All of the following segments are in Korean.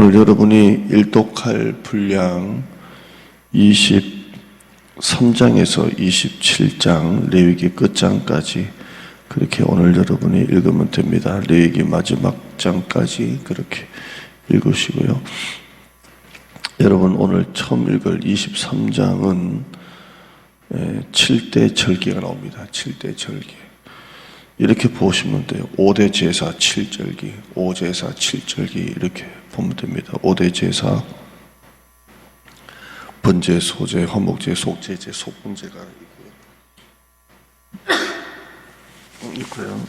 오늘 여러분이 일독할 분량 23장에서 27장 레위기 끝장까지 그렇게 오늘 여러분이 읽으면 됩니다. 레위기 마지막 장까지 그렇게 읽으시고요. 여러분 오늘 처음 읽을 23장은 7대 절기가 나옵니다. 7대 절기. 이렇게 보시면 돼요. 5대 제사 7절기, 5제사 7절기 이렇게 보면 됩니다. 5대 제사, 번제, 소제, 화목제, 속제제, 속분제가 있고요.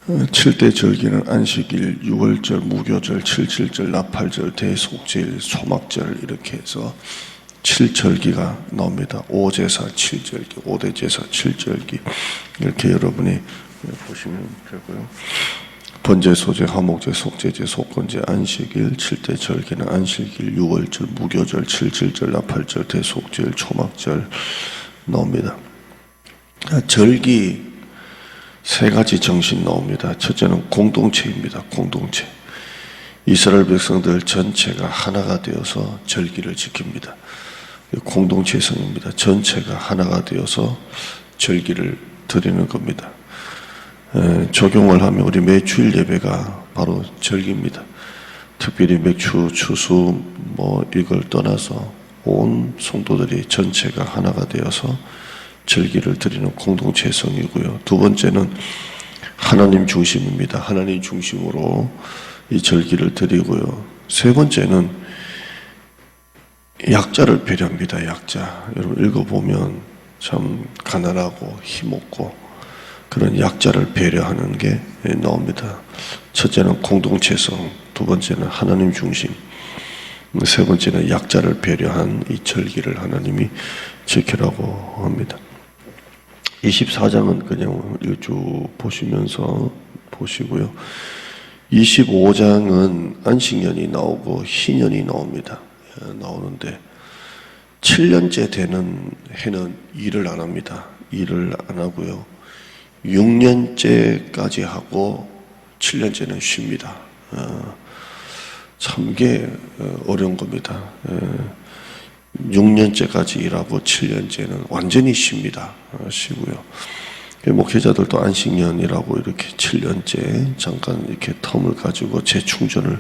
7대 절기는 안식일, 6월절, 무교절, 7.7절, 나팔절, 대속제일, 소막절 이렇게 해서 7절기가 나옵니다. 5제사 7절기, 5대 제사 7절기 이렇게 여러분이 보시면 되고요. 번제, 소제, 화목제, 속제제, 속건제, 안식일, 7대 절기는 안식일, 6월절, 무교절, 7.7절, 나팔절, 대속제일, 초막절 나옵니다. 절기 세 가지 정신 나옵니다. 첫째는 공동체입니다. 공동체. 이스라엘 백성들 전체가 하나가 되어서 절기를 지킵니다. 공동체성입니다. 전체가 하나가 되어서 절기를 드리는 겁니다. 적용을 하면 우리 매 주일 예배가 바로 절기입니다. 특별히 맥주, 추수 이걸 떠나서 온 성도들이 전체가 하나가 되어서 절기를 드리는 공동체성이고요. 두 번째는 하나님 중심입니다. 하나님 중심으로 이 절기를 드리고요. 세 번째는 약자를 배려합니다. 약자. 여러분 읽어보면 참 가난하고 힘없고 그런 약자를 배려하는 게 나옵니다. 첫째는 공동체성, 두 번째는 하나님 중심, 세 번째는 약자를 배려한 이 절기를 하나님이 지키라고 합니다. 24장은 그냥 쭉 보시면서 보시고요. 25장은 안식년이 나오고 희년이 나오는데 7년째 되는 해는 일을 안 합니다. 일을 안 하고요. 6년째까지 하고 7년째는 쉽니다. 참 이게 어려운 겁니다. 6년째까지 일하고 7년째는 완전히 쉽니다. 쉬고요. 목회자들도 안식년이라고 이렇게 7년째 잠깐 이렇게 텀을 가지고 재충전을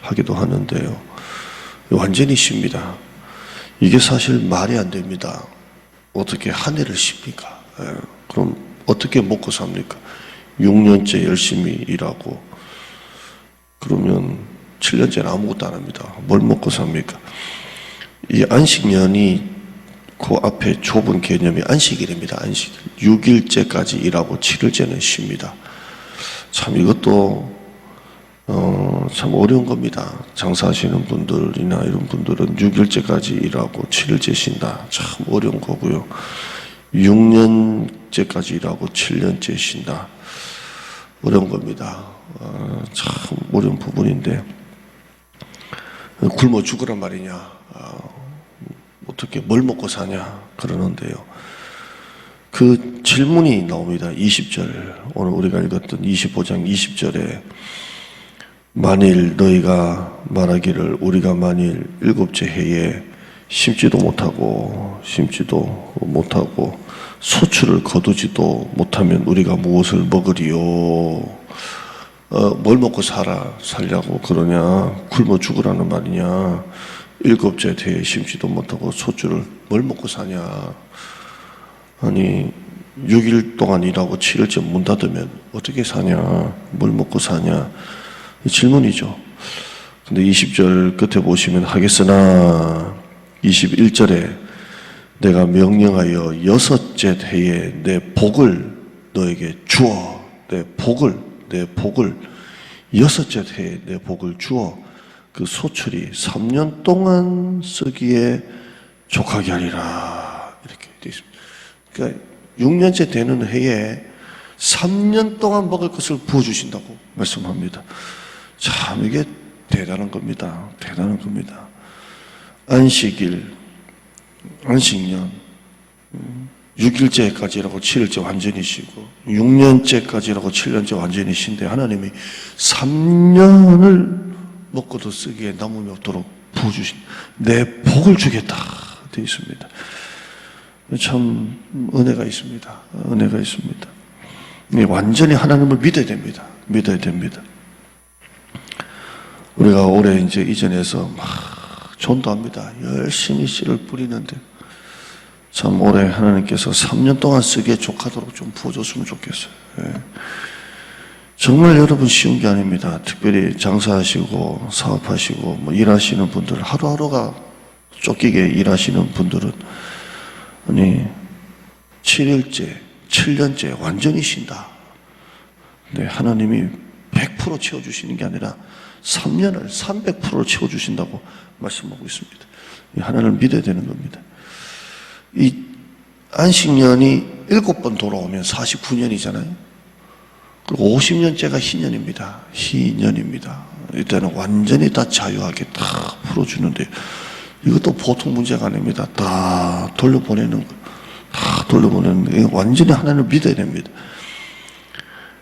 하기도 하는데요. 완전히 쉽니다. 이게 사실 말이 안 됩니다. 어떻게 한 해를 쉽니까? 그럼 어떻게 먹고 삽니까? 6년째 열심히 일하고 그러면 7년째는 아무것도 안 합니다. 뭘 먹고 삽니까? 이 안식년이 그 앞에 좁은 개념이 안식일입니다. 안식일. 6일째까지 일하고 7일째는 쉽니다. 참 이것도 참 어려운 겁니다. 장사하시는 분들이나 이런 분들은 6일째까지 일하고 7일째 쉰다. 참 어려운 거고요. 6년째까지 일하고 7년째 쉰다. 어려운 겁니다. 참 어려운 부분인데 굶어 죽으란 말이냐. 어떻게 뭘 먹고 사냐 그러는데요. 그 질문이 나옵니다. 20절 오늘 우리가 읽었던 25장 20절에 만일 너희가 말하기를 우리가 만일 7째 해에 심지도 못하고 소출을 거두지도 못하면 우리가 무엇을 먹으리요? 뭘 먹고 살려고 그러냐? 굶어 죽으라는 말이냐? 7째 해에 심지도 못하고 소출을 뭘 먹고 사냐? 아니 6일 동안 일하고 7일째 문 닫으면 어떻게 사냐? 뭘 먹고 사냐? 질문이죠. 근데 20절 끝에 보시면 하겠으나 21절에 내가 명령하여 6째 해에 내 복을 너에게 주어 내 복을 6째 해에 내 복을 주어 그 소출이 3년 동안 쓰기에 족하게 하리라 이렇게 되어 있습니다. 그러니까 6년째 되는 해에 3년 동안 먹을 것을 부어주신다고 말씀합니다. 참 이게 대단한 겁니다. 대단한 겁니다. 안식일, 안식년 6일째까지라고 7일째 완전히 쉬고 6년째까지라고 7년째 완전히 쉰데 하나님이 3년을 먹고도 쓰기에 남음이 없도록 부어주신 내 복을 주겠다 되어 있습니다. 참 은혜가 있습니다. 은혜가 있습니다. 완전히 하나님을 믿어야 됩니다. 믿어야 됩니다. 우리가 올해 이제 이전에서 막 전도합니다. 열심히 씨를 뿌리는데 참 올해 하나님께서 3년 동안 쓰기에 족하도록 좀 부어줬으면 좋겠어요. 예. 정말 여러분 쉬운 게 아닙니다. 특별히 장사하시고 사업하시고 뭐 일하시는 분들, 하루하루가 쫓기게 일하시는 분들은 아니 7일째, 7년째 완전히 쉰다. 네, 하나님이 100% 채워주시는 게 아니라 3년을 300% 채워주신다고 말씀하고 있습니다. 하나님을 믿어야 되는 겁니다. 이 안식년이 7번 돌아오면 49년이잖아요. 그리고 50년째가 희년입니다. 희년입니다. 이때는 완전히 다 자유하게 다 풀어주는데 이것도 보통 문제가 아닙니다. 다 돌려보내는 거. 다 돌려보내는 거. 완전히 하나님을 믿어야 됩니다.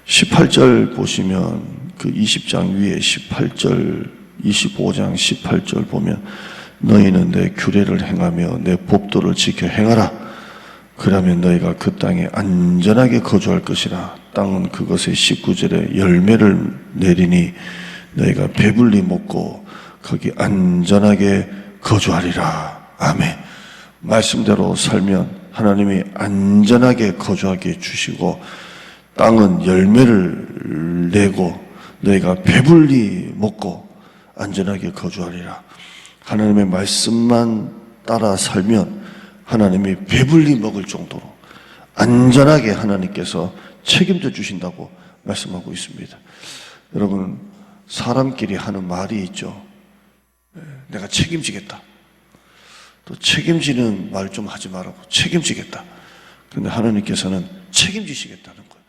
18절 보시면 그 20장 위에 18절, 25장 18절 보면 너희는 내 규례를 행하며 내 법도를 지켜 행하라. 그러면 너희가 그 땅에 안전하게 거주할 것이라. 땅은 그것의 19절에 열매를 내리니 너희가 배불리 먹고 거기 안전하게 거주하리라. 아멘. 말씀대로 살면 하나님이 안전하게 거주하게 해주시고 땅은 열매를 내고 너희가 배불리 먹고 안전하게 거주하리라. 하나님의 말씀만 따라 살면 하나님이 배불리 먹을 정도로 안전하게 하나님께서 책임져 주신다고 말씀하고 있습니다. 여러분, 사람끼리 하는 말이 있죠. 내가 책임지겠다. 또 책임지는 말 좀 하지 말라고. 책임지겠다. 그런데 하나님께서는 책임지시겠다는 거예요.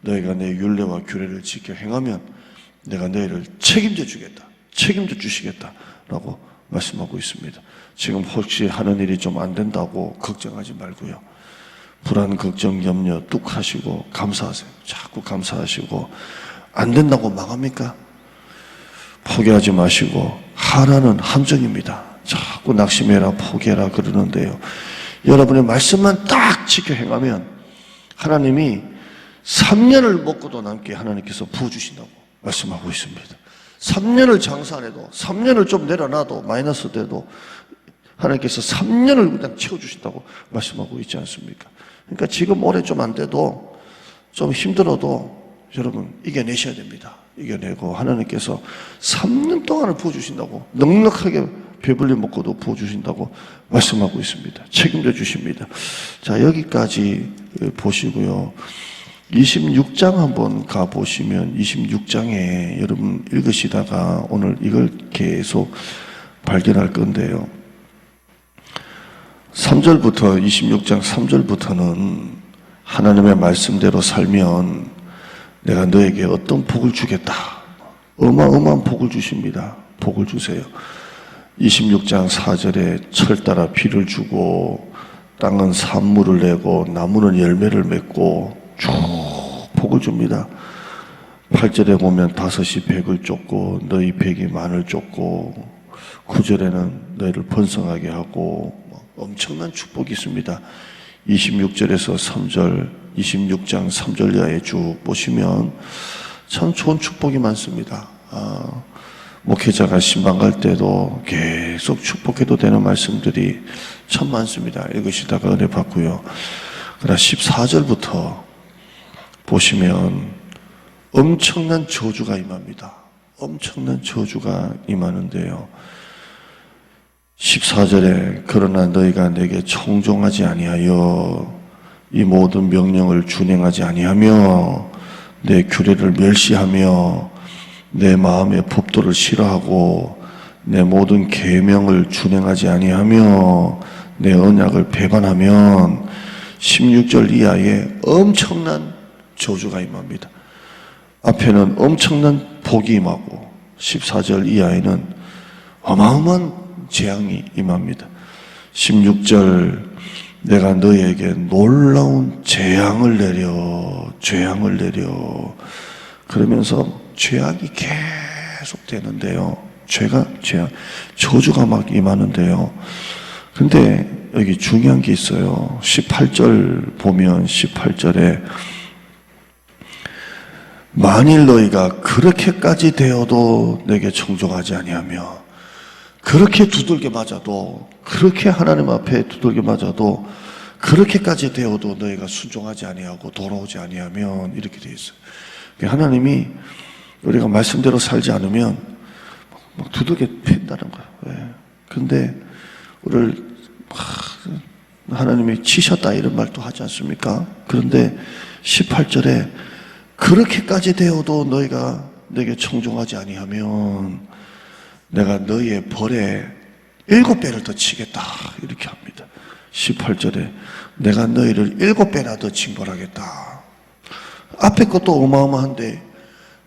너희가 내 율례와 규례를 지켜 행하면 내가 너희를 책임져 주겠다. 책임져 주시겠다라고 말씀하고 있습니다. 지금 혹시 하는 일이 좀 안 된다고 걱정하지 말고요. 불안, 걱정, 염려 뚝 하시고 감사하세요. 자꾸 감사하시고 안 된다고 망합니까? 포기하지 마시고 하라는 함정입니다. 자꾸 낙심해라 포기해라 그러는데요. 여러분의 말씀만 딱 지켜 행하면 하나님이 3년을 먹고도 남게 하나님께서 부어주신다고 말씀하고 있습니다. 3년을 장사 안 해도 3년을 좀 내려놔도 마이너스 돼도 하나님께서 3년을 그냥 채워주신다고 말씀하고 있지 않습니까? 그러니까 지금 올해 좀 안 돼도 좀 힘들어도 여러분 이겨내셔야 됩니다. 이겨내고 하나님께서 3년 동안을 부어주신다고 넉넉하게 배불리 먹고도 부어주신다고 말씀하고 있습니다. 책임져 주십니다. 자, 여기까지 보시고요. 26장 한번 가보시면 26장에 여러분 읽으시다가 오늘 이걸 계속 발견할 건데요. 3절부터 26장 3절부터는 하나님의 말씀대로 살면 내가 너에게 어떤 복을 주겠다. 어마어마한 복을 주십니다. 복을 주세요. 26장 4절에 철 따라 비를 주고 땅은 산물을 내고 나무는 열매를 맺고 쭉 복을 줍니다. 8절에 보면 다섯이 백을 쫓고 너희 백이 만을 쫓고 9절에는 너희를 번성하게 하고 엄청난 축복이 있습니다. 26절에서 3절 26장 3절 이하에 쭉 보시면 참 좋은 축복이 많습니다. 목회자가 신방 갈 때도 계속 축복해도 되는 말씀들이 참 많습니다. 읽으시다가 은혜 받고요. 그러나 14절부터 보시면 엄청난 저주가 임합니다. 엄청난 저주가 임하는데요. 14절에 그러나 너희가 내게 청종하지 아니하여 이 모든 명령을 준행하지 아니하며 내 규례를 멸시하며 내 마음의 법도를 싫어하고 내 모든 계명을 준행하지 아니하며 내 언약을 배반하면 16절 이하에 엄청난 저주가 임합니다. 앞에는 엄청난 복이 임하고 14절 이하에는 어마어마한 재앙이 임합니다. 16절 내가 너희에게 놀라운 재앙을 내려 그러면서 재앙이 계속 되는데요. 저주가 막 임하는데요. 근데 여기 중요한 게 있어요. 18절 보면 18절에 만일 너희가 그렇게까지 되어도 내게 청종하지 아니하며 그렇게 두들겨 맞아도 그렇게 하나님 앞에 두들겨 맞아도 그렇게까지 되어도 너희가 순종하지 아니하고 돌아오지 아니하면 이렇게 돼 있어요. 하나님이 우리가 말씀대로 살지 않으면 막 두들겨 팬다는 거예요. 네. 근데 우리를 하나님이 치셨다 이런 말도 하지 않습니까? 그런데 18절에 그렇게까지 되어도 너희가 내게 청종하지 아니하면 내가 너희의 벌에 7배를 더 치겠다 이렇게 합니다. 18절에 내가 너희를 7배나 더 징벌하겠다. 앞에 것도 어마어마한데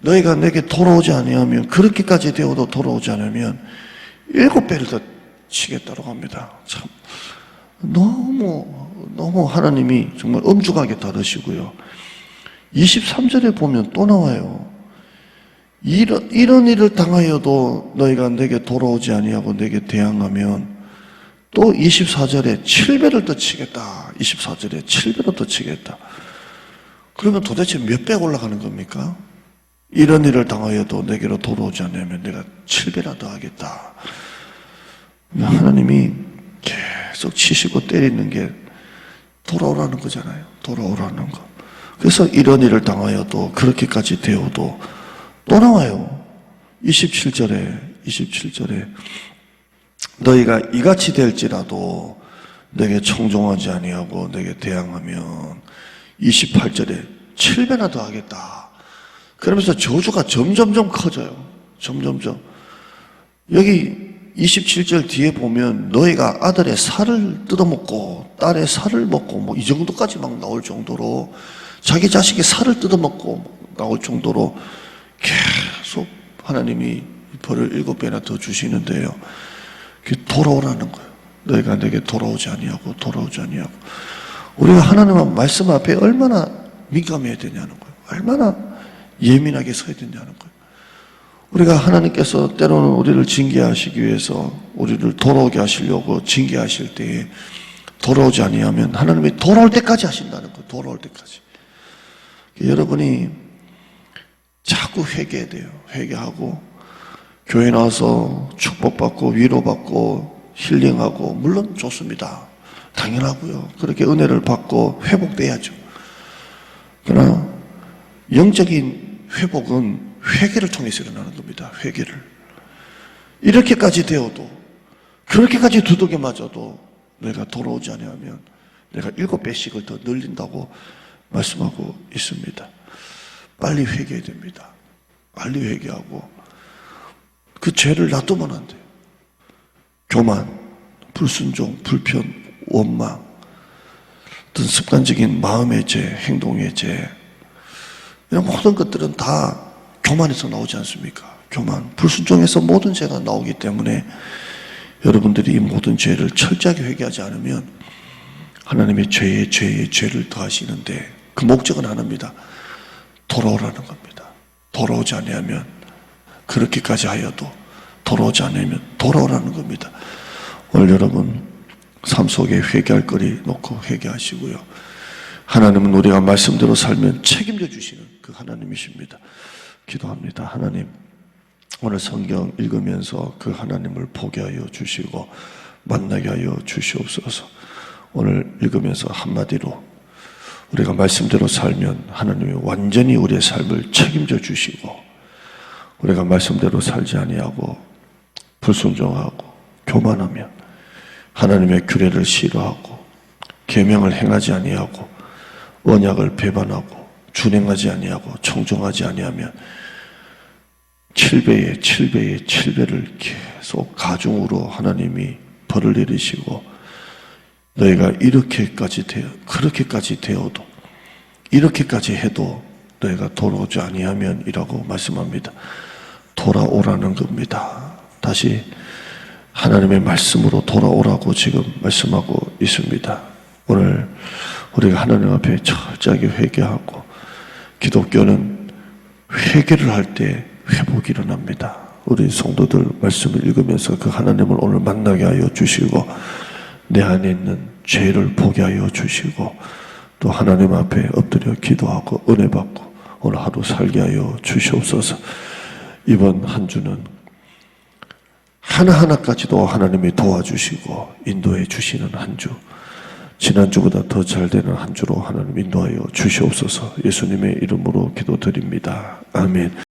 너희가 내게 돌아오지 아니하면 그렇게까지 되어도 돌아오지 않으면 7배를 더 치겠다고 합니다. 참 너무 하나님이 정말 엄중하게 다루시고요. 23절에 보면 또 나와요. 이런 일을 당하여도 너희가 내게 돌아오지 아니하고 내게 대항하면 또 24절에 7배를 더 치겠다. 24절에 7배를 더 치겠다. 그러면 도대체 몇 배 올라가는 겁니까? 이런 일을 당하여도 내게로 돌아오지 않으면 내가 7배나 더 하겠다. 하나님이 계속 치시고 때리는 게 돌아오라는 거잖아요. 돌아오라는 거. 그래서 이런 일을 당하여도 그렇게까지 되어도 또 나와요. 27절에 너희가 이같이 될지라도 내게 청종하지 아니하고 내게 대항하면 28절에 7배나 더 하겠다. 그러면서 저주가 점점점 커져요. 점점점. 여기 27절 뒤에 보면 너희가 아들의 살을 뜯어먹고 딸의 살을 먹고 뭐 이 정도까지 막 나올 정도로 자기 자식의 살을 뜯어먹고 나올 정도로 계속 하나님이 벌을 7배나 더 주시는데요. 그게 돌아오라는 거예요. 너희가 내게 돌아오지 아니하고 우리가 하나님 말씀 앞에 얼마나 민감해야 되냐는 거예요. 얼마나 예민하게 서야 되냐는 거예요. 우리가 하나님께서 때로는 우리를 징계하시기 위해서 우리를 돌아오게 하시려고 징계하실 때에 돌아오지 아니하면 하나님이 돌아올 때까지 하신다는 거예요. 돌아올 때까지. 여러분이 자꾸 회개해야 돼요. 회개하고 교회 나와서 축복받고 위로받고 힐링하고 물론 좋습니다. 당연하고요. 그렇게 은혜를 받고 회복돼야죠. 그러나 영적인 회복은 회개를 통해서 일어나는 겁니다. 회개를. 이렇게까지 되어도 그렇게까지 두들겨 맞아도 내가 돌아오지 않으면 내가 7배씩을 더 늘린다고 말씀하고 있습니다. 빨리 회개해야 됩니다. 빨리 회개하고 그 죄를 놔두면 안 돼요. 교만, 불순종, 불편, 원망, 어떤 습관적인 마음의 죄, 행동의 죄, 이런 모든 것들은 다 교만에서 나오지 않습니까? 교만, 불순종에서 모든 죄가 나오기 때문에 여러분들이 이 모든 죄를 철저하게 회개하지 않으면 하나님의 죄를 더하시는데 그 목적은 하나입니다. 돌아오라는 겁니다. 돌아오지 않으면 그렇게까지 하여도 돌아오지 않으면 돌아오라는 겁니다. 오늘 여러분 삶 속에 회개할 거리 놓고 회개하시고요. 하나님은 우리가 말씀대로 살면 책임져 주시는 그 하나님이십니다. 기도합니다. 하나님, 오늘 성경 읽으면서 그 하나님을 보게 하여 주시고 만나게 하여 주시옵소서. 오늘 읽으면서 한마디로 우리가 말씀대로 살면 하나님이 완전히 우리의 삶을 책임져 주시고 우리가 말씀대로 살지 아니하고 불순종하고 교만하면 하나님의 규례를 싫어하고 계명을 행하지 아니하고 언약을 배반하고 준행하지 아니하고 청종하지 아니하면 7배를 계속 가중으로 하나님이 벌을 내리시고 너희가 그렇게까지 되어도 이렇게까지 해도 너희가 돌아오지 아니하면 이라고 말씀합니다. 돌아오라는 겁니다. 다시 하나님의 말씀으로 돌아오라고 지금 말씀하고 있습니다. 오늘 우리가 하나님 앞에 철저하게 회개하고 기독교는 회개를 할 때 회복이 일어납니다. 우리 성도들 말씀을 읽으면서 그 하나님을 오늘 만나게 하여 주시고 내 안에 있는 죄를 보게 하여 주시고 또 하나님 앞에 엎드려 기도하고 은혜 받고 오늘 하루 살게 하여 주시옵소서. 이번 한 주는 하나하나까지도 하나님이 도와주시고 인도해 주시는 한 주, 지난주보다 더 잘 되는 한 주로 하나님 인도하여 주시옵소서. 예수님의 이름으로 기도드립니다. 아멘.